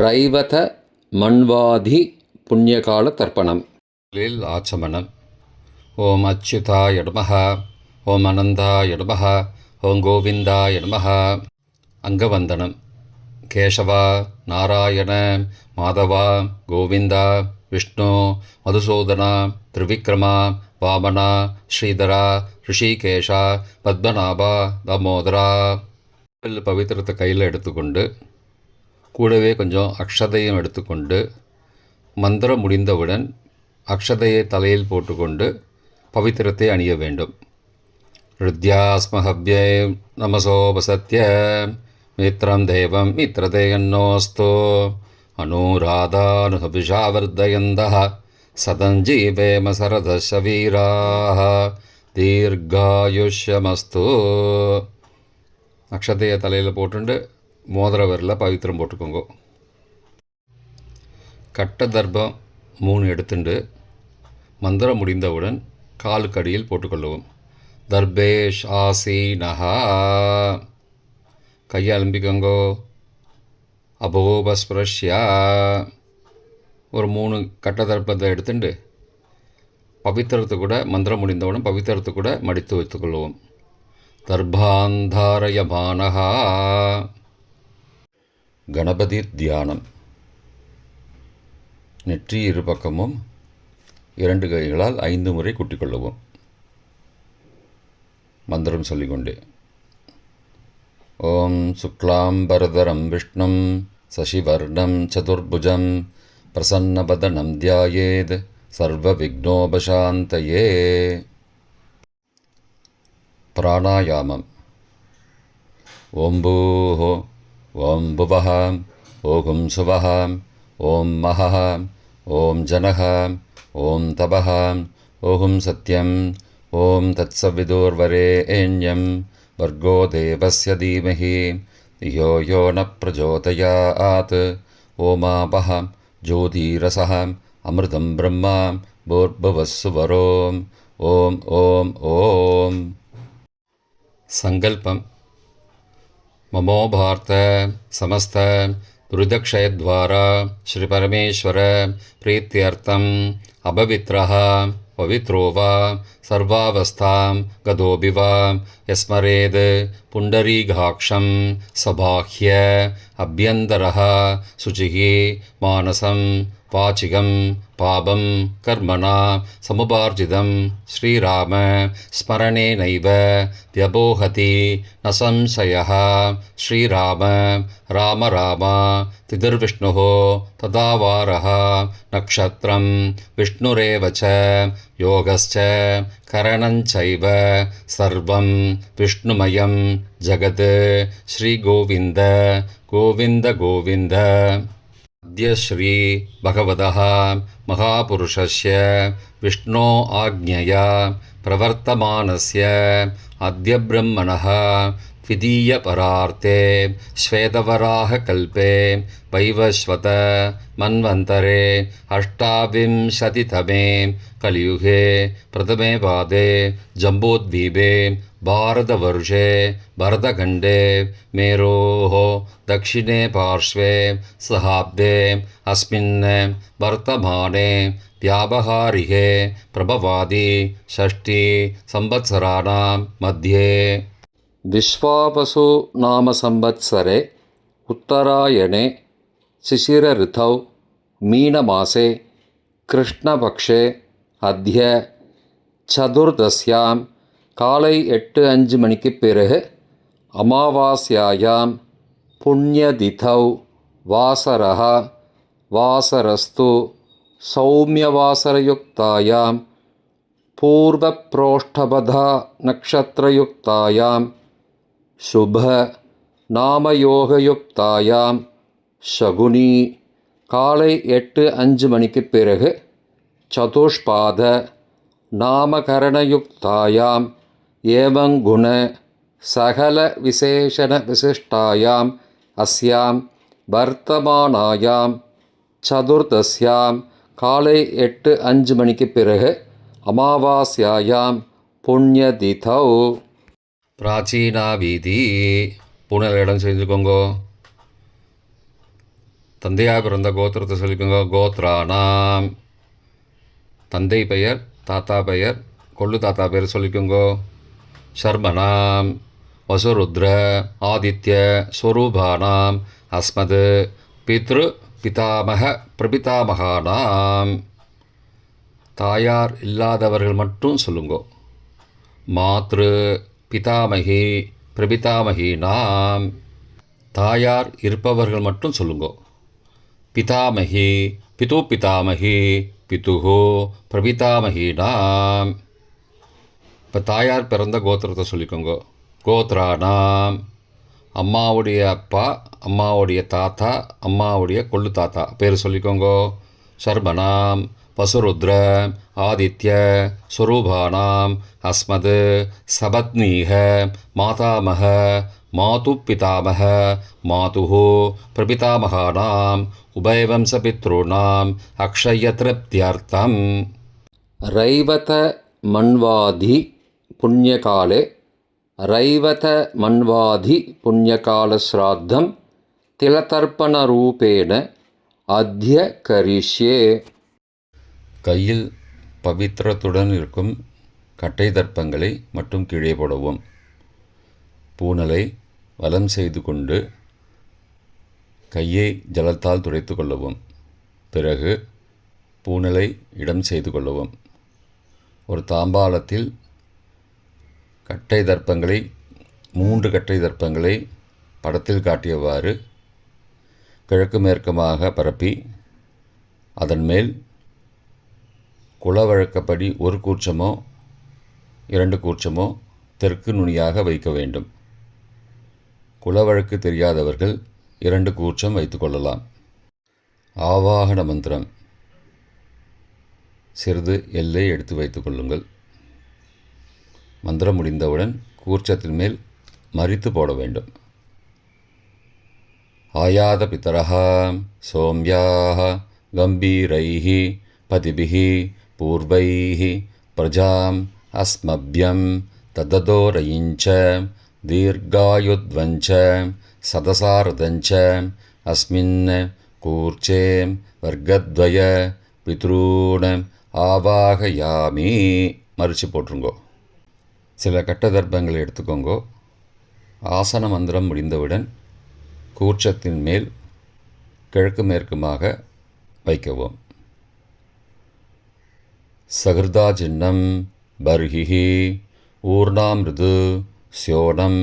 ரைவத மன்வாதி புண்ணியகால தர்ப்பணம். ஆச்சமனம். ஓம் அச்சுதாய நமஹ, ஓம் அனந்தாய நமஹ, ஓம் கோவிந்தாய நமஹ. அங்கவந்தனம். கேசவா, நாராயண, மாதவா, கோவிந்தா, விஷ்ணு, மதுசூதனா, திரிவிக்ரமா, வாமனா, ஸ்ரீதரா, ரிஷிகேஷா, பத்மநாபா, தாமோதரா. பவித்திரத்தை கையில் எடுத்துக்கொண்டு கூடவே கொஞ்சம் அக்ஷதையும் எடுத்துக்கொண்டு மந்திரம் முடிந்தவுடன் அக்ஷதையை தலையில் போட்டுக்கொண்டு பவித்திரத்தை அணிய வேண்டும். ருத்யாஸ்மஹவ்யே நமசோபசத்ய மித்ரம் தேவம் மித்ரதேயன்னோஸ்தோ அனுராதானுஹவிஷாவர்தயந்தः சதஞ்சீவேம சரதசவீராः தீர்காயுஷ்யமஸ்து. அக்ஷதையை தலையில் போட்டுண்டு மோதிர விரலில் பவித்திரம் போட்டுக்கோங்க. கட்ட தர்ப்பம் 3 எடுத்துண்டு மந்திரம் முடிந்தவுடன் காலுக்கடியில் போட்டுக்கொள்ளவும். தர்பேஷ் ஆசீனஹா. கையை அலம்பிக்கோங்கோ. அபோபஸ்பிரஷ்யா. ஒரு 3 கட்ட தர்ப்பத்தை எடுத்துட்டு பவித்திரத்தை கூட மந்திரம் முடிந்தவுடன் பவித்திரத்தை கூட மடித்து வைத்துக்கொள்வோம். தர்பாந்தாரயமானஹா. கணபதி தியானம். நெற்றி இரு பக்கமும் 2 கைகளால் 5 முறை குட்டிக்கொள்ளவும். மந்திரம் சொல்லிக்கொண்டே. ஓம் சுக்லாம்பரதரம் விஷ்ணும் சசிவர்ணம் சதுர்புஜம் பிரசன்னபதனம் தியாயேத் சர்வ விக்னோபசாந்தயே. பிராணாயாமம். ஓம் பூஹோ, ஓம் புவஹ, ஓம் சுவஹ, ஓம் மஹஹ, ஓம் ஜனஹ, ஓம் தபஹ, ஓம் சத்யம், ஓம் தத்சவிதுர்வரேண்யம் வர்கோ தேவஸ்ய தீமஹி தியோ யோ ந பிரச்சோதயாத். ஓமாபஹ ஜோதிரசஹ அமிர்தம் பிரம்மா பூர்புவஸ்ஸுவரோம். ஓம் ஓம் ஓம். சங்கல்பம். ममो भारत समस्त दुरितक्षयद्वारा श्रीपरमेश्वर प्रीत्यर्थम् अपवित्रः पवित्रो वा सर्वावस्थां गतोऽपि वा यस्मरेद् पुण्डरीकाक्षं सबाह्य अभ्यन्तरः शुचिः मानसं वाचिकं पापं कर्मणा समुपार्जितं श्रीराम स्मरणेनैव व्यपोहति न संशयः. श्रीराम राम राम तिथिर्विष्णुः तदावारः नक्षत्रं विष्णुरेव च योगश्च करणञ्चैव सर्वं विष्णुमयं जगत्. श्रीगोविन्द गोविन्द गोविन्द. अद्य श्री भगवतः महापुरुषस्य विष्णो आज्ञया प्रवर्तमानस्य अद्य ब्रह्मणः द्वितीयपरार्थे श्वेतवराहकल्पे वैवस्वत मन्वन्तरे 28तमे कलियुगे प्रथमे पादे जम्बूद्वीपे भारतवर्षे भरतखण्डे मेरोः दक्षिणे पार्श्वे सहाब्दे अस्मिन् वर्तमाने व्यावहारिके प्रभवादि 6 संवत्सराणां मध्ये विश्वावसु नाम संवत्सरे उत्तरायणे शिशिरऋतौ मीनमासे कृष्णपक्षे अद्य चतुर्दश्यां காலை 8:05 மணிக்கு பிறகு அமாவாஸ்யாயாம் புண்ணியதிதௌ வாசரஹ வாசரஸ்து சௌமியவாசரயுக்தாயாம் பூர்வப்ரோஷ்டபதா நக்ஷத்ரயுக்தாயாம் சுப நாமயோகயுக்தாயாம் சகுனி காலை 8:05 மணிக்கு பிறகு சதுஷ்பாத நாமகரணயுக்தாயாம் ஏவங் குண சகல விசேஷண விசிஷ்டாயாம் அஸ்யாம் வர்த்தமானாயாம் சதுர்தஸ்யாம் காலை 8:05 மணிக்கு பிறகு அமாவாஸ்யாயாம் புண்ணியதிதௌ. பிராச்சீனா வீதி. புனல் இடம் செஞ்சுக்கோங்கோ. தந்தையாக பிறந்த கோத்திரத்தை சொல்லிக்கோங்க. கோத்ரானாம். தந்தை பெயர், தாத்தா பெயர், கொள்ளு தாத்தா பெயர் சொல்லிக்கோங்கோ. சர்மனாம். வசுருத்ர ஆதித்ய ஸ்வரூபானாம் அஸ்மத் பித்ரு பிதாமக பிரபிதாமகானாம். தாயார் இல்லாதவர்கள் மட்டும் சொல்லுங்கோ. மாத்ரு பிதாமகி பிரபிதாமகீனாம். தாயார் இருப்பவர்கள் மட்டும் சொல்லுங்கோ. பிதாமகி பிது பிதாமகி பிதுஹோ பிரபிதாமகீனாம். இப்போ தாயார் பிறந்த கோத்திரத்தை சொல்லிக்கோங்க. கோத்ரானாம். அம்மாவுடைய அப்பா, அம்மாவுடைய தாத்தா, அம்மாவுடைய கொள்ளு தாத்தா பேர் சொல்லிக்கோங்கோ. சர்மனாம். வசுருத்ர ஆதித்ய ஸ்வரூபானாம் அஸ்மத் சபத்னீக மாதாமக மாது பிதாமக மாதுஹோ பிரபிதாமகானாம் உபயவம்சபித்ருணாம் அக்ஷயத்ருப்தியர்த்தம். ரைவத மன்வாதி புண்ணியகாலே ரைவத மன்வாதி புண்ணியகாலஸ்ராத்தம் திலதர்ப்பணரூபேண அத்ய கரிஷ்யே. கையில் பவித்திரத்துடன் இருக்கும் கட்டை தர்ப்பங்களை மட்டும் கீழே போடவும். பூனலை வலம் செய்து கொண்டு கையை ஜலத்தால் துடைத்து கொள்ளவும். பிறகு பூனலை இடம் செய்து கொள்ளவும். ஒரு தாம்பாளத்தில் கட்டை தர்ப்பங்களை 3 கட்டை தர்ப்பங்களை படத்தில் காட்டியவாறு கிழக்கு மேற்குமாக பரப்பி அதன் மேல் குலவழக்கப்படி 1 கூர்ச்சமோ 2 கூர்ச்சமோ தெற்கு நுனியாக வைக்க வேண்டும். குலவழக்கு தெரியாதவர்கள் 2 கூர்ச்சம் வைத்துக்கொள்ளலாம். ஆவாகன மந்திரம் சிறிது எல்லை எடுத்து வைத்துக் கொள்ளுங்கள். மந்திரம் முடிந்தவுடன் கூர்ச்சத்தின் மேல் மரித்து போட வேண்டும். ஆயாத பிதரஹா சோம்யாக கம்பீரைஹி பதிபிஹி பூர்வைஹி பிரஜாம் அஸ்மப்யம் தததோரயிஞ்ச தீர்காயுத்வஞ்ச சதசாரதஞ்ச அஸ்மின் கூர்ச்சே வர்க்கத்வய பித்ரூண ஆவாகயாமி. மறித்து போட்டுருங்கோ. சில கட்ட தர்ப்பங்களை எடுத்துக்கோங்கோ. ஆசன மந்திரம் முடிந்தவுடன் கூர்ச்சத்தின் மேல் கிழக்கு மேற்குமாக வைக்கவும். சகிருதா சின்னம் பர்ஹிஹி ஊர்ணாமிருது ஸ்யோனம்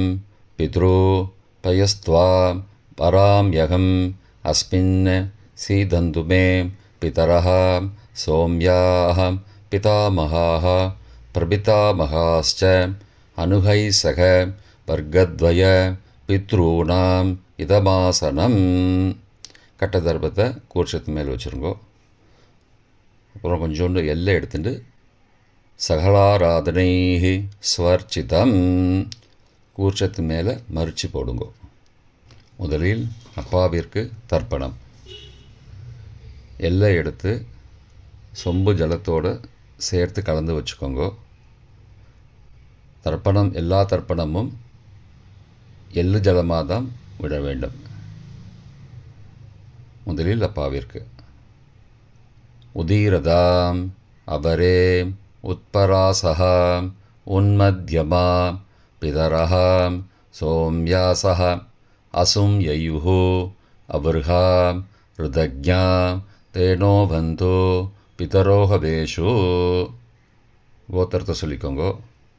பித்ரு பயஸ்த்வா பராம்யகம் அஸ்மின் சீதந்துமே பிதரஹ சோம்யாஹ பிதாமகாஹ பிரபிதாமகாஸ்ச அனுகைசக வர்க்கத்வய பித்ரூணாம் இதமாசனம். கட்ட தர்ப்பத்தை கூர்ச்சத்து மேல் வச்சுருங்கோ. அப்புறம் கொஞ்சோண்டு எல்லை எடுத்துட்டு சகலாராதனை ஸ்வர்ச்சிதம் கூர்ச்சத்து மேலே மறித்து போடுங்கோ. முதலில் அப்பாவிற்கு தர்ப்பணம். எல்லை எடுத்து சொம்பு ஜலத்தோடு சேர்த்து கலந்து வச்சுக்கோங்க. தர்ப்பணம் எல்லா தர்ப்பணமும் எள்ளு ஜலமாக தான் விட வேண்டும். முதலில் அப்பாவிற்கு உதீரதாம் அபரே உத்பராசஹா உன்மத்யமா பிதரஹா சோம்யாசஹ அசும் யயுஹு அபர்ஹா ருதக்ஞா தேனோ பந்தோ பிதரோஹவேஷு. கோத்திரத்தை சொல்லிக்கோங்கோ.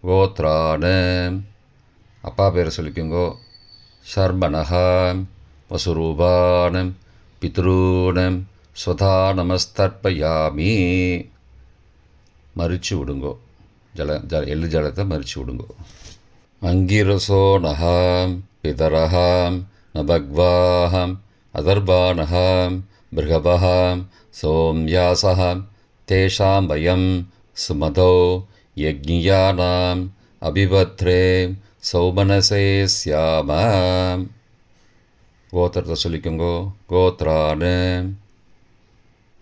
கோத்ரான. அப்பா பேரை சொல்லிக்கோங்கோ. சர்மனஹா வசுரூபான பித்ரூணம் ஸ்வதா நமஸ்தர்ப்பயாமி. மறித்து விடுங்கோ. எள்ளு ஜலத்தை மறித்து விடுங்கோ. அங்கிரசோனஹாம் பிதரஹாம் நபக்வாஹாம் அதர்பானஹாம் பிருகபஹாம் சோம்யாசஹாம் தேஷாம் வயம் சுமதோ யக்ஞியானாம் அபிபத்ரே சௌமனசே ஸ்யாமாம். கோத்திரத்தை சொல்லிக்கோங்கோ. கோத்ரான.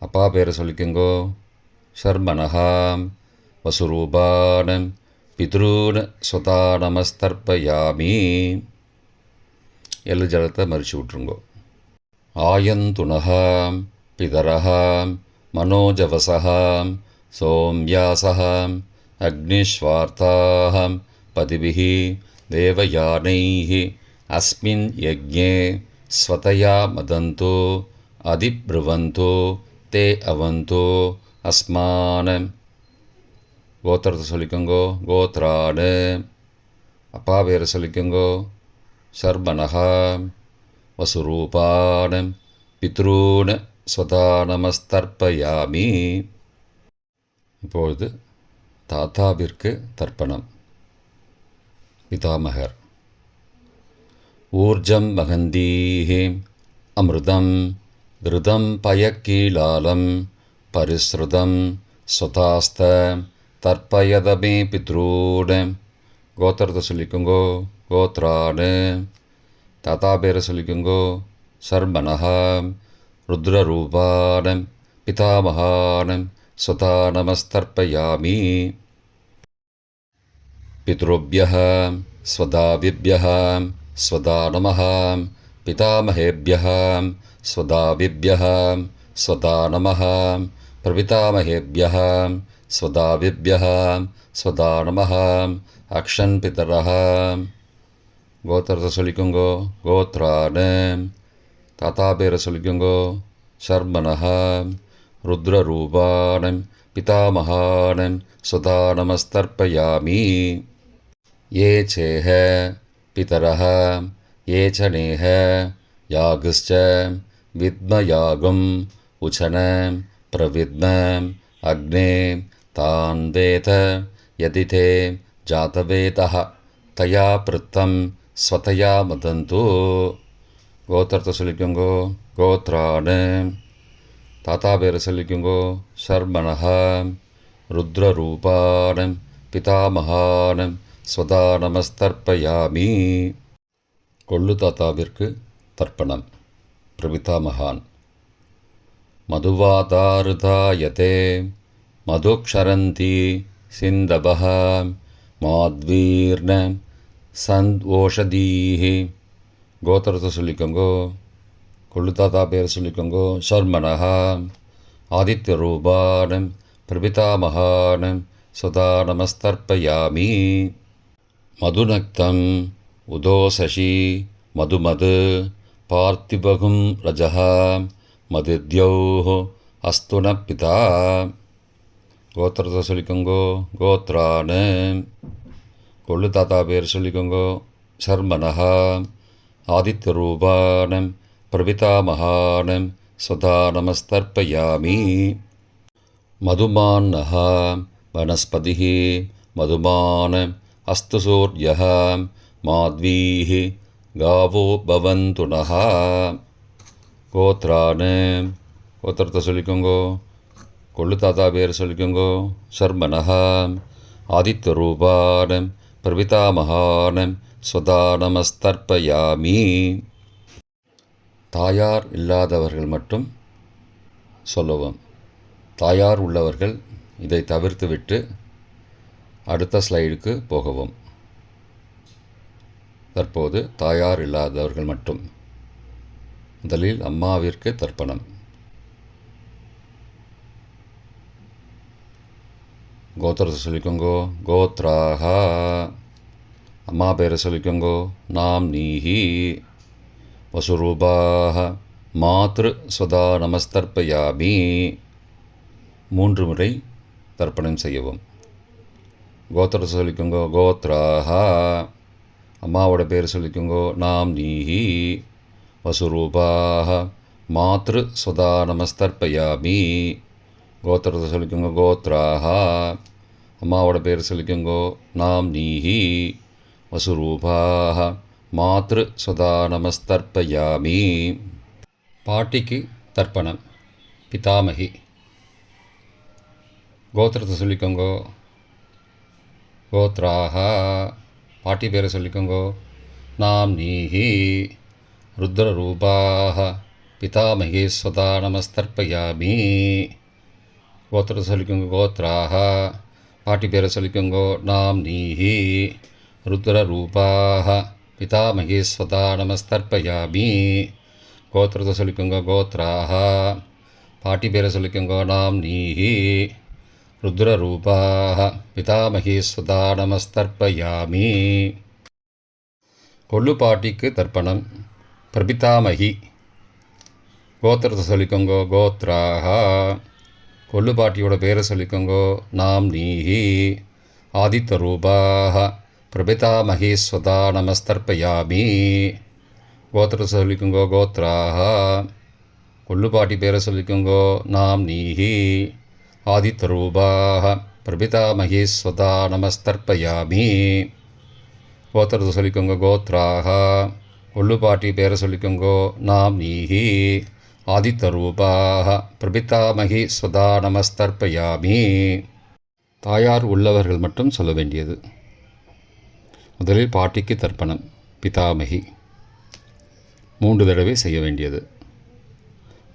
அப்பா பேரை சொல்லிக்கோங்கோ. சர்மனஹாம் வசுரூபானம் பித்ரூன் ஸ்வதா நமஸ்தர்ப்பயாமி. எள்ளு ஜலத்தை மறித்து விட்ருங்கோ. ஆயந்துனः பிதரः மனோஜவசः சோம்யாசः அக்னிஷ்வார்த்தாः பதிபிः தேவயானைः அஸ்மின் யஜ்ஞே ஸ்வதயா மதந்தோ அதிப்ருவந்தோ தே அவந்தோ அஸ்மான். கோத்திரத்தை சொல்லிக்கோங்கோ. கோத்ரானு. அப்பா பேரை சொல்லிக்கோங்கோ. சர்பனஹா வசுரூபான் பித்ரூன் ஸ்வதானமஸ்தர்ப்பயாமி. இப்பொழுது தாத்தாவிற்கு தர்ப்பணம். பிதாமகர். ஊர்ஜம் வகந்தீஹி அமிர்தம் கிருதம் பயக்கீலாலம் பரிஸ்ருதம் ஸ்வதாஸ்த தர்ப்பயதமே பித்ரூன். கோத்திரத்தை சொல்லிக்கோங்கோ. கோத்ரானு. தாத்தா பேரை சொல்லிக்கோங்கோ. சர்மனஹா ருத்ரரூபான் பிதாமகான் ஸ்வதானமஸ்தர்ப்பயாமி. பித்ருभ्यः ஸ்வதாவிभ्यः ஸ்வதானமः பிதாமகேभ्यः ஸ்வதாவிभ्यः ஸ்வதானமः பிரபிதாமகேभ्यः ஸ்வதாவிभ्यः ஸ்வதானமः அக்ஷன் பிதரः. கோத்திரத்தை சொல்லிக்கோங்கோ. கோத்ரானு. தாத்தா பேரை சொல்லிக்கோங்கோ. சர்மனஹா ருத்ரரூபான் பிதாமகான் ஸ்வதானமஸ்தர்ப்பயாமி. ये चेह पितरः ये च नेह यागश्च विद्मयागम् उचन प्रविद्म अग्ने तान् वेद यदि ते जातवेदः तया पृत्तं स्वतया मदन्तु. கோத்திரத்தை சொல்லிக்கோங்கோ. கோத்ரானு. தாத்தா பேரை சொல்லிக்கோங்கோ. சர்மனஹா ருத்ரரூபான் பிதாமகான் ஸ்வதானமஸ்தர்ப்பயாமி. கொள்ளு தாத்தாவிற்கு தர்ப்பணம். பிரபிதாமகான். மதுவாதாருதாயதே மதுக்ஷரந்தி சிந்தபஹ மாத்வீர்ண சந்த்வோஷதீஹி. கோத்திரத்தை சொல்லிக்கோங்கோ. கொள்ளு தாத்தா பேரை சொல்லிக்கோங்கோ. சர்மனஹா ஆதித்யரூபான் பிரபிதாமகான் ஸ்வதானமஸ்தர்ப்பயாமி. மதுநக்தம் உதோசசி மதுமது பார்த்திபகும் ரஜः மதித்யோः அஸ்து ந பிதா. கோத்திரத்தை சொல்லிக்கோங்கோ. கோத்ரானு. கொள்ளு தாத்தா பேர் சொல்லிக்கோங்கோ. சர்மனஹா ஆதித்யரூபான் பிரபிதாமகான் ஸ்வதானமஸ்தர்ப்பயாமி. மதுமான்னः वनस्पतिः मधुमान् अस्तु सूर्यः माध्वीः गावो भवन्तु नः. கோத்ரானு. கோத்திரத்தை சொல்லிக்கோங்கோ. கொள்ளு தாத்தா பேர் சொல்லிக்கோங்கோ. சர்மனஹா ஆதித்யரூபான் பிரபிதாமகான் ஸ்வதானமஸ்தர்ப்பயாமி. தாயார் இல்லாதவர்கள் மட்டும் சொல்லவும். தாயார் உள்ளவர்கள் இதை தவிர்த்துவிட்டு அடுத்த ஸ்லைடுக்கு போகவும். தற்போது தாயார் இல்லாதவர்கள் மட்டும். முதலில் அம்மாவிற்கு தர்ப்பணம். கோத்திரத்தை சொல்லிக்கோங்கோ. கோத்ராஹா. அம்மா பேரை சொல்லிக்கோங்கோ. நாம் நீஹி வசுரூபாஹ மாத்ரு ஸ்வதானமஸ்தர்ப்பயாமி. 3 முறை தர்ப்பணம் செய்யவும். கோத்திரத்தை சொல்லிக்கோங்கோ. கோத்ராஹா. அம்மாவோட பேர் சொல்லிக்கோங்கோ. நாம் நீஹி வசுரூபாஹ மாத்ரு ஸ்வதானமஸ்தர்ப்பயாமி. கோத்திரத்தை சொல்லிக்கோங்கோ. கோத்ராஹா. அம்மாவோட பேர் சொல்லிக்கோங்கோ. நாம் நீஹி வசுரூபாஹ மாத்ரு ஸ்வதானமஸ்தர்ப்பயாமி. பாட்டிக்கு தர்ப்பணம். பிதாமகி. கோத்திரத்தை சொல்லிக்கோங்கோ. கோத்ராஹா. பாட்டி பேரை சொல்லிக்கோங்கோ. நாம் நீஹி ருத்ரரூபாஹ பிதாமகி ஸ்வதானமஸ்தர்ப்பயாமி. கோத்திரத்தை சொல்லிக்கோங்கோ. கோத்ராஹா. பாட்டி பேரை சொல்லிக்கோங்கோ. நாம் நீஹி ருத்ரரூபாஹ பிதாமகி ஸ்வதானமஸ்தர்ப்பயாமி. கோத்திரத்தை சொல்லிக்கோங்க கோத்ராக. பாட்டி பேரை சொல்லிக்கோங்க நாம்னீஹி. ருத்ரரூபாக பிதாமகி ஸ்வதா நமஸ்தர்ப்பயாமி. கொள்ளு பாட்டிக்கு தர்ப்பணம். பிரபிதாமகி. கோத்திரத்தை சொல்லிக்கோங்க கோத்ராக. கொள்ளு பாட்டியோட பேரை சொல்லிக்கோங்க நாம்னீஹி. ஆதித்த ரூபாக பிரபிதாமகி ஸ்வதா நமஸ்தர்ப்பயாமி. கோத்திரத்தை சொல்லிக்கோங்க கோத்ராக. கொள்ளு பாட்டி பேரை சொல்லிக்கோங்க நாம்னீஹி. ஆதித்த ரூபாக பிரபிதாமகி ஸ்வதா நமஸ்தர்ப்பயாமி. கோத்திரத்தை சொல்லிக்கோங்க கோத்ராக. கொள்ளு பாட்டி பேரை சொல்லிக்கோங்க நாம்னீஹி. ஆதித்த ரூபாக பிரபிதாமகி ஸ்வதா நமஸ்தர்ப்பயாமி. தாயார் உள்ளவர்கள் மட்டும் சொல்ல வேண்டியது. முதலில் பாட்டிக்கு தர்ப்பணம். பிதாமகி 3 தடவை செய்ய வேண்டியது.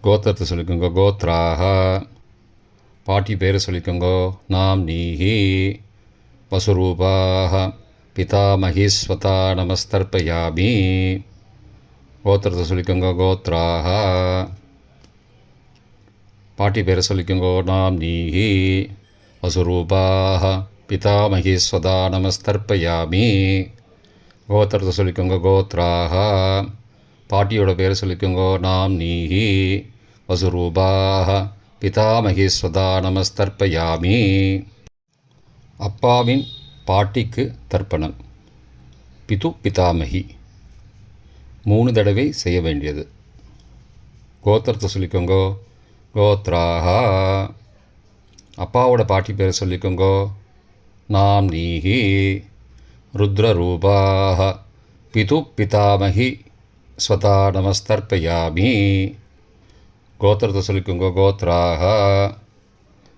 கோத்திரத்தை சொல்லிக்கோங்க கோத்ராக. பாட்டி பேரை சொல்லிக்கோங்க நாம்னீஹி. வசுரூபாக பிதாமகி ஸ்வதா நமஸ்தர்ப்பயாமி. கோத்திரத்தை சொல்லிக்கோங்க கோத்ராக. பாட்டி பேரை சொல்லிக்கோங்க நாம்னீஹி. வசுரூபாக பிதாமகி ஸ்வதா நமஸ்தர்ப்பயாமி. கோத்திரத்தை சொல்லிக்கோங்க கோத்ராக. பாட்டியோட பேரை சொல்லிக்கோங்க நாம்னீஹி. வசுரூபாக பிதாமகி ஸ்வதா நமஸ்தர்ப்பயாமி. அப்பாவின் பாட்டிக்கு தர்ப்பணம். பிது பிதாமகி 3 தடவை செய்ய வேண்டியது. கோத்திரத்தை சொல்லிக்கோங்க கோத்ராக. அப்பாவோட பாட்டி பேரை சொல்லிக்கோங்க நாம்னீஹி. ருத்ரரூபாக பிது பிதாமகி ஸ்வதா நமஸ்தர்ப்பயாமி. கோத்திரத்தை சொல்லிக்கோங்க கோத்ராக.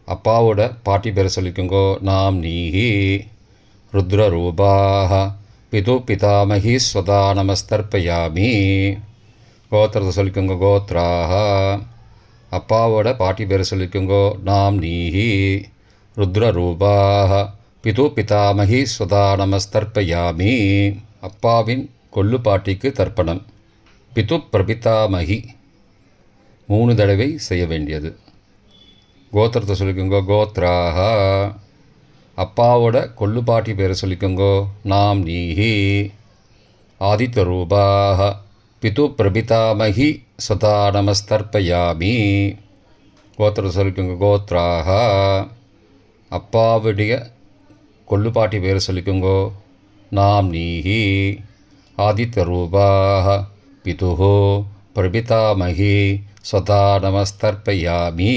அப்பாவோட பாட்டி பேரை சொல்லிக்கோங்க நாம்னீஹி. ருத்ரரூபாக பிது பிதாமகி ஸ்வதா நமஸ்தர்ப்பயாமி. கோத்திரத்தை சொல்லிக்கோங்க கோத்ராக. அப்பாவோட பாட்டி பேரை சொல்லிக்கோங்க நாம்னீஹி. ருத்ரரூபாக பிது பிதாமகி ஸ்வதா நமஸ்தர்ப்பயாமி. அப்பாவின் கொள்ளு பாட்டிக்கு தர்ப்பணம். பிது பிரபிதாமகி 3 தடவை செய்ய வேண்டியது. கோத்திரத்தை சொல்லிக்கோங்க கோத்ராக. அப்பாவோட கொள்ளு பாட்டி பேரை சொல்லிக்கோங்க நாம்னீஹி. ஆதித்த ரூபாக பிது பிரபிதாமகி ஸ்வதா நமஸ்தர்ப்பயாமி. கோத்திரத்தை சொல்லிக்கோங்க கோத்ராக. அப்பாவுடைய கொள்ளு பாட்டி பேரை சொல்லிக்கோங்க நாம்னீஹி. ஆதித்த ரூபாக பிதுஹோ பிரபிதாமகி ஸ்வதா நமஸ்தர்ப்பயாமி.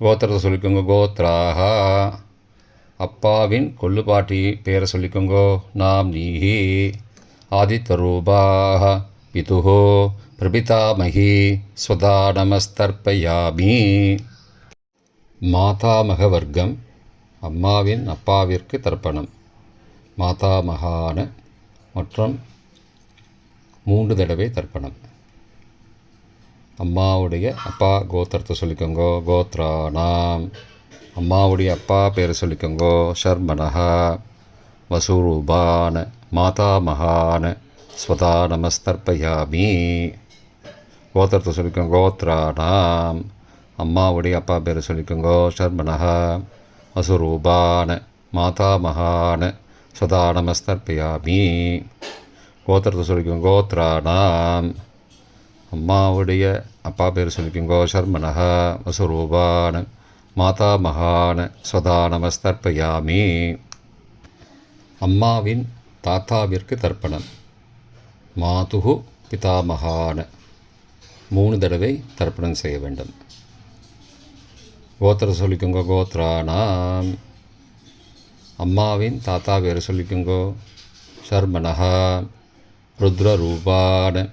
கோத்திரத்தை சொல்லிக்கோங்க கோத்ராக. அப்பாவின் கொள்ளு பாட்டி பேரை சொல்லிக்கோங்க நாம்னீஹி. ஆதித்த ரூபாக பிதுஹோ பிரபிதாமகி ஸ்வதா நமஸ்தர்ப்பயாமி. மாதாமக வர்க்கம். அம்மாவின் அப்பாவிற்கு தர்ப்பணம். மாதாமகான மற்றும் 3 தடவை தர்ப்பணம். அம்மாவுடைய அப்பா கோத்திரத்தை சொல்லிக்கோங்க கோத்ரானாம். அம்மாவுடைய அப்பா பேரை சொல்லிக்கோங்க ஷர்மனஹா. வசூரூபான மாதாமகான ஸ்வதா நமஸ்தர்ப்பயாமி. கோத்திரத்தை சொல்லிக்கோங்க கோத்ரானாம். அம்மாவுடைய அப்பா பேரை சொல்லிக்கோங்க ஷர்மனஹா. வசுரூபான மாதாமகான ஸ்வதா நமஸ்தர்ப்பயாமி. கோத்திரத்தை சொல்லிக்கோங்க கோத்ரானாம். அம்மாவுடைய அப்பா பேர் சொல்லிக்கோங்க ஷர்மனஹா. வசுரூபான மாதாமகான ஸ்வதா நமஸ்தர்ப்பயாமி. அம்மாவின் தாத்தாவிற்கு தர்ப்பணம். மாதுகு பிதாமகான 3 தடவை தர்ப்பணம் செய்ய வேண்டும். கோத்திர சொல்லிக்கோங்க கோத்ரானாம். அம்மாவின் தாத்தா பேர் சொல்லிக்கோங்க ஷர்மனஹா. ருத்ரரூபான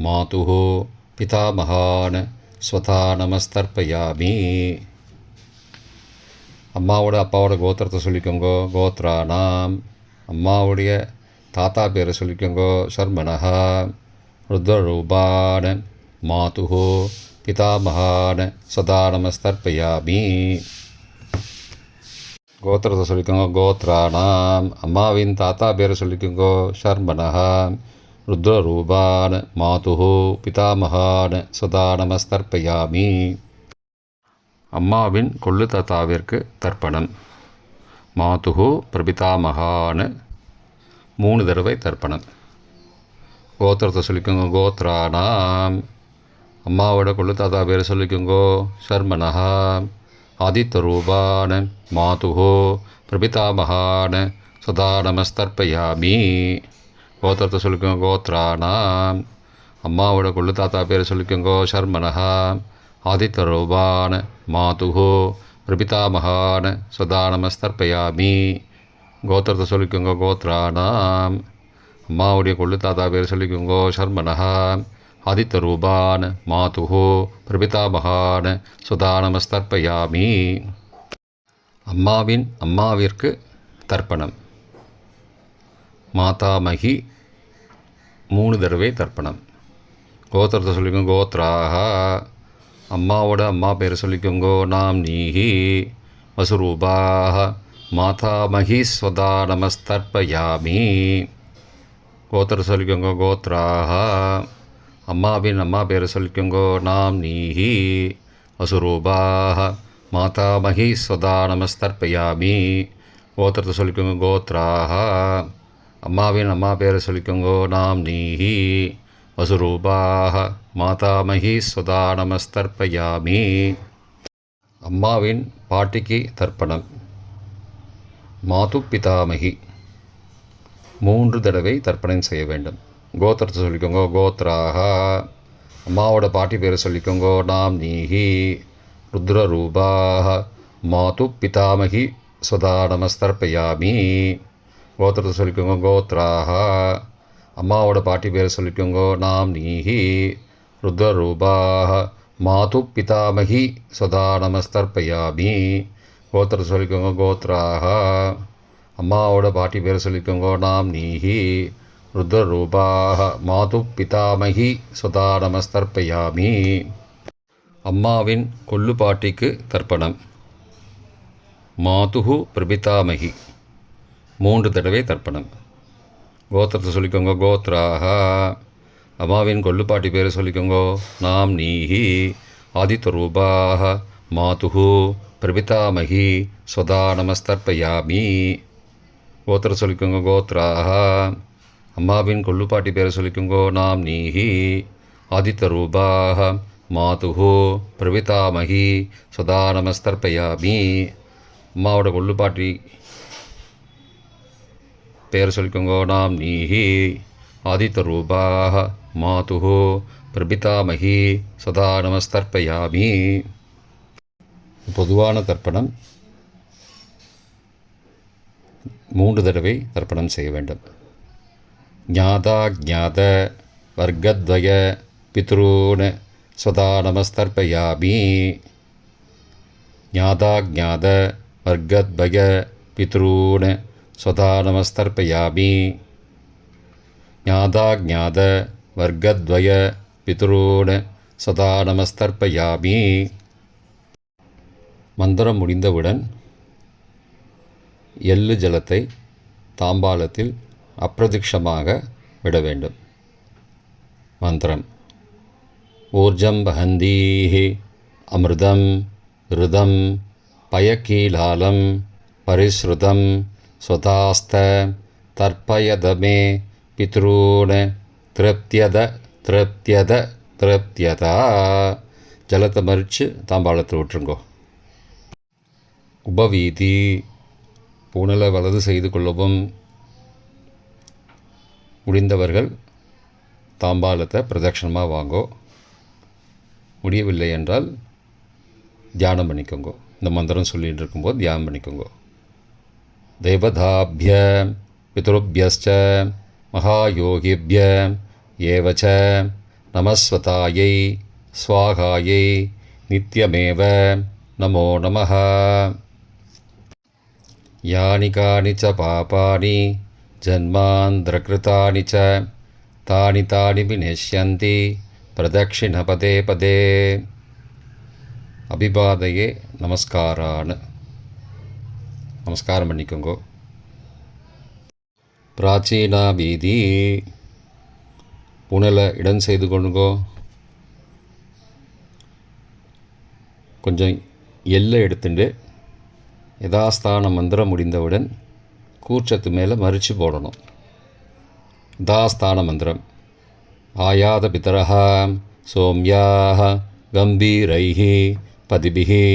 மாதுஹோ பிதாமகான ஸ்வதா நமஸ்தர்ப்பயாமி. அம்மாவோட அப்பாவோட கோத்திரத்தை சொல்லிக்கோங்க கோத்ரானாம். அம்மாவுடைய தாத்தா பேரை சொல்லிக்கோங்க ஷர்மனஹா. ருத்ரரூபான மாதுஹோ பிதாமகான சதா நமஸ்தர்ப்பயாமி. கோத்திரத்தை சொல்லிக்கோங்க கோத்ரானாம். அம்மாவின் தாத்தா பேரை சொல்லிக்கோங்க ஷர்மனஹா. ருத்ரரூபான் மாதுः பிதாமகான் சதா நமஸ்தர்ப்பயாமி. அம்மாவின் கொள்ளு தாத்தாவிற்கு தர்ப்பணம். மாதுः பிரபிதாமகான் 3 தடவை தர்ப்பணம். கோத்திரத்தை சொல்லிக்கோங்க. கோத்ரானாம். அம்மாவோட கொள்ளு தாத்தா பேர் சொல்லிக்கோங்கோ. சர்மனஹா. ஆதித்யரூபான் மாதுः பிரபிதாமகான் சதா நமஸ்தர்ப்பயாமி. கோத்திரத்தை சொல்லிக்கோங்க. கோத்ரானாம். அம்மாவோட கொள்ளு தாத்தா பேர் சொல்லிக்கோங்கோ. சர்மனஹா. ஆதித்யரூபான் மாதுः பிரபிதாமகான் சதா நமஸ்தர்ப்பயாமி. கோத்திரத்தை சொல்லிக்கோங்க. கோத்ரானாம். அம்மாவுடைய கொள்ளு தாத்தா பேர் சொல்லிக்கோங்கோ. சர்மனஹா. ஆதித்யரூபான் மாதுः பிரபிதாமகான் சதா நமஸ்தர்ப்பயாமி. அம்மாவின் அம்மாவிற்கு தர்ப்பணம். மாதாமகி 3 தடவை தர்ப்பணம். கோத்திரத்தை சொல்லிக்கோங்க. கோத்ராக. அம்மாவோட அம்மா பேர் சொல்லிக்கோங்கோ. நாம்னீஹி வசுரூபாக மாதாமகி ஸ்வதா நமஸ்தர்ப்பயாமி. கோத்திரத்தை சொல்லிக்கோங்க. கோத்ராக. அம்மாவின் அம்மா பேர் சொல்லிக்கோங்கோ. நாம்னீஹி வசுரூபாக மாதாமகி ஸ்வதா நமஸ்தர்ப்பயாமி. கோத்திரத்தை சொல்லிக்கோங்க. கோத்ராக. அம்மாவின் அம்மா பேர் சொல்லிக்கோங்கோ. நாம்னீஹி வசுரூபாக மாதாமகி ஸ்வதா நமஸ்தர்ப்பயாமி. அம்மாவின் பாட்டிக்கு தர்ப்பணம். மாது பிதாமகி 3 தடவை தர்ப்பணம் செய்ய வேண்டும். கோத்திரத்தை சொல்லிக்கோங்க. கோத்ராக. அம்மாவோட பாட்டி பேர் சொல்லிக்கோங்கோ. நாம்னீஹி ருத்ரரூபாக மாது பிதாமகி ஸ்வதா நமஸ்தர்ப்பயாமி. கோத்திரத்தை சொல்லிக்கோங்க. கோத்ராக. அம்மாவோட பாட்டி பேர் சொல்லிக்கோங்கோ. நாம்னீஹி ருத்ரரூபாக மாது பிதாமகி ஸ்வதா நமஸ்தர்ப்பயாமி. கோத்திரத்தை சொல்லிக்கோங்க. கோத்ராக. அம்மாவோட பாட்டி பேர் சொல்லிக்கோங்கோ. நாம்னீஹி ருத்ரரூபாக மாது பிதாமகி ஸ்வதா நமஸ்தர்ப்பயாமி. அம்மாவின் கொள்ளு பாட்டிக்கு தர்ப்பணம். மாதுः பிரபிதாமகி 3 தடவை தர்ப்பணம். கோத்திரத்தை சொல்லிக்கோங்க. கோத்ராக. அம்மாவின் கொள்ளு பாட்டி பேர் சொல்லிக்கோங்கோ. நாம்னீஹி ஆதித்யரூபாக மாதுः பிரபிதாமகி ஸ்வதா நமஸ்தர்ப்பயாமி. கோத்திரத்தை சொல்லிக்கோங்க. கோத்ராக. அம்மாவின் கொள்ளு பாட்டி பேர் சொல்லிக்கோங்கோ. நாம்னீஹி ஆதித்யரூபாக மாதுः பிரபிதாமகி ஸ்வதா நமஸ்தர்ப்பயாமி. அம்மாவோட கொள்ளு பாட்டி பேர் சொல்லிக்கோங்கோ. நாம்னீஹி ஆதித்யரூபாக மாதுः பிரபிதாமகி சதா நமஸ்தர்ப்பயாமி. பொதுவான தர்ப்பணம் 3 தடவை தர்ப்பணம் செய்ய வேண்டும். ஞாதா ஞாத வர்க்கத்வய பித்ரூன் ஸ்வதா நமஸ்தர்ப்பயாமி. ஞாதா ஞாத வர்க்கத்வய பித்ரூன் ஸ்வதா நமஸ்தர்ப்பயாமி. ஞாதா ஞாத வர்க்கத்வய பித்ரூன் சதா நமஸ்தர்ப்பயாமி. மந்திரம் முடிந்தவுடன் எள்ளு ஜலத்தை தாம்பாளத்தில் அப்பிரதிக்ஷமாக விட வேண்டும். மந்திரம். ஊர்ஜம் வஹந்தீஹி அமிர்தம் ருதம் பயக்கீலாலம் பரிஸ்ருதம் ஸ்வதாஸ்த தர்ப்பயதமே பித்ரூன் திருப்தியத திருப்தியத திருப்தியதா. ஜலத்தை மறித்து தாம்பாளத்தில் விட்டுருங்கோ. உபவீதி. பூனலை வலது செய்து கொள்ளவும். முடிந்தவர்கள் தாம்பாளத்தை பிரதட்சணமாக வாங்கோ. முடியவில்லை என்றால் தியானம் பண்ணிக்கோங்க. இந்த மந்திரம் சொல்லிகிட்டு இருக்கும்போது தியானம் பண்ணிக்கோங்க. தேவதாபிய பித்ருபியஸ்ச மகாயோகிபிய ஏவச்ச நமஸ்வதாயை ஸ்வாகாயை நித்யமேவ நமோ நமः. யானி கானி ச பாபானி ஜன்மாந்திரகிருதானி ச தானி தானி விநஷ்யந்தி பிரதக்ஷிணபதே பதே. அபிபாதையே நமஸ்காரான். நமஸ்காரம் பண்ணிக்கோங்கோ. பிராச்சீனா வீதி. புனலை இடம் செய்து கொள்ளுங்கோ. கொஞ்சம் எல்லை எடுத்துட்டு யதாஸ்தான மந்திரம் முடிந்தவுடன் கூர்ச்சத்து மேலே மறித்து போடணும். யதாஸ்தான மந்திரம் ஆயாத பிதரஹ சோம்யாக கம்பீரைஹி பதிபிஹி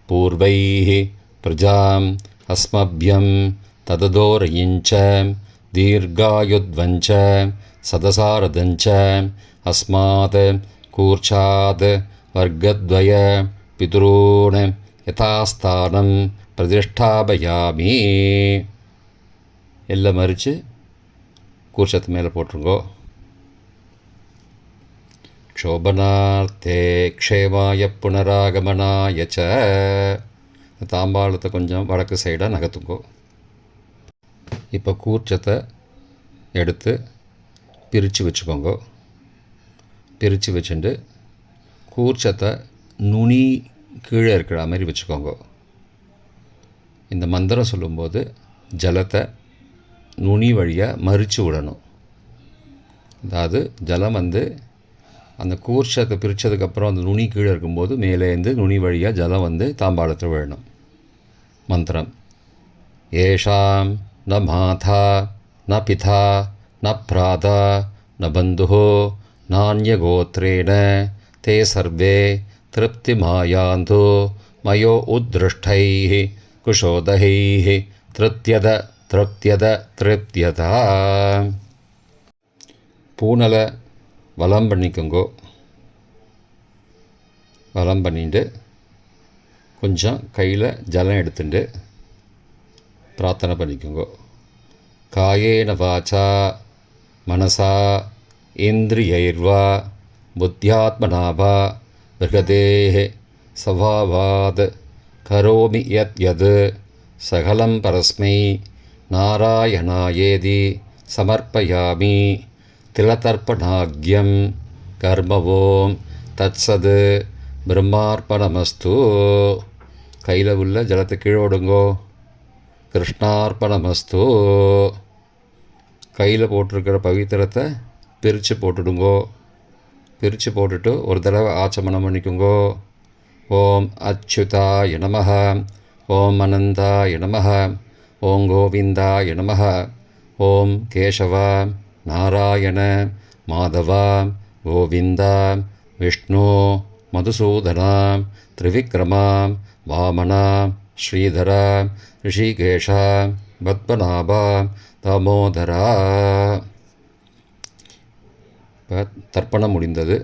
பூர்வைஹி பிரஜாம் அஸ்மப்யம் தததோரயிஞ்ச தீர்காயுத்வஞ்ச சதசாரதஞ்ச அஸ்மாத் கூர்ச்சாத் வர்க்கத்வய பிதுரூன் யதாஸ்தானம் பிரதிஷ்டாபயாமி. எல்லாம் மறித்து கூர்ச்சத்து மேலே போட்டுருங்கோ. க்ஷோபனார்த்தே க்ஷேமாய புனராகமனாய ச. தாம்பாளத்தை கொஞ்சம் வடக்கு சைடாக நகர்த்துங்கோ. இப்போ கூர்ச்சத்தை எடுத்து பிரித்து வச்சுக்கோங்க. பிரித்து வச்சுட்டு கூர்ச்சத்தை நுனி கீழே இருக்கிற மாதிரி வச்சுக்கோங்க. இந்த மந்திரம் சொல்லும்போது ஜலத்தை நுனி வழியாக மறித்து விடணும். அதாவது ஜலம் அந்த கூர்ச்சத்தை பிரித்ததுக்கப்புறம் அந்த நுனி கீழே இருக்கும்போது மேலேருந்து நுனி வழியாக ஜலம் தாம்பாளத்தில் விழணும். மந்திரம் ஏஷாம் ந மாதா ந பிதா ந பிராதா ந பந்து நானியகோத்ரேண தே சர்வே திருப்திமாயாந்து மயோ உத்ருஷ்டைः குஷோதகைः திருப்தியத திருப்தியத திருப்தியதா. பூனலை வலம் பண்ணிக்கோங்கோ. வலம் பண்ணிட்டு கொஞ்சம் கையில் ஜலம் எடுத்துட்டு பிரார்த்தனை பண்ணிக்கோங்கோ. காயேன வாச்சா மனசா இந்திரியைர்வா புத்தியாத்மனாவா பிருகதேஹ சவாவாத் கரோமி யத் யத் சகலம் பரஸ்மை நாராயணாயேதி சமர்ப்பயாமி திலதர்ப்பணாக்யம் கர்மவோம் தத்சத் பிரம்மார்ப்பணமஸ்து. கையில் உள்ள ஜலத்தை கீழே விடுங்கோ. கிருஷ்ணார்ப்பணமஸ்து. கையில் போட்டிருக்கிற பவித்திரத்தை பிரித்து போட்டுடுங்கோ. பிரித்து போட்டுட்டு ஒரு தடவை ஆச்சமனம் பண்ணிக்கோங்கோ. ஓம் அச்சுதாய நமஹ, ஓம் அனந்தாய நமஹ, ஓம் கோவிந்தாய நமஹ, ஓம் கேசவா நாராயண மாதவா கோவிந்தா விஷ்ணு மதுசூதனா திரிவிக்ரமா வாமனா ஸ்ரீதரா ரிஷிகேஷா பத்மநாபா தாமோதரா. இப்போ தர்ப்பணம் முடிந்தது.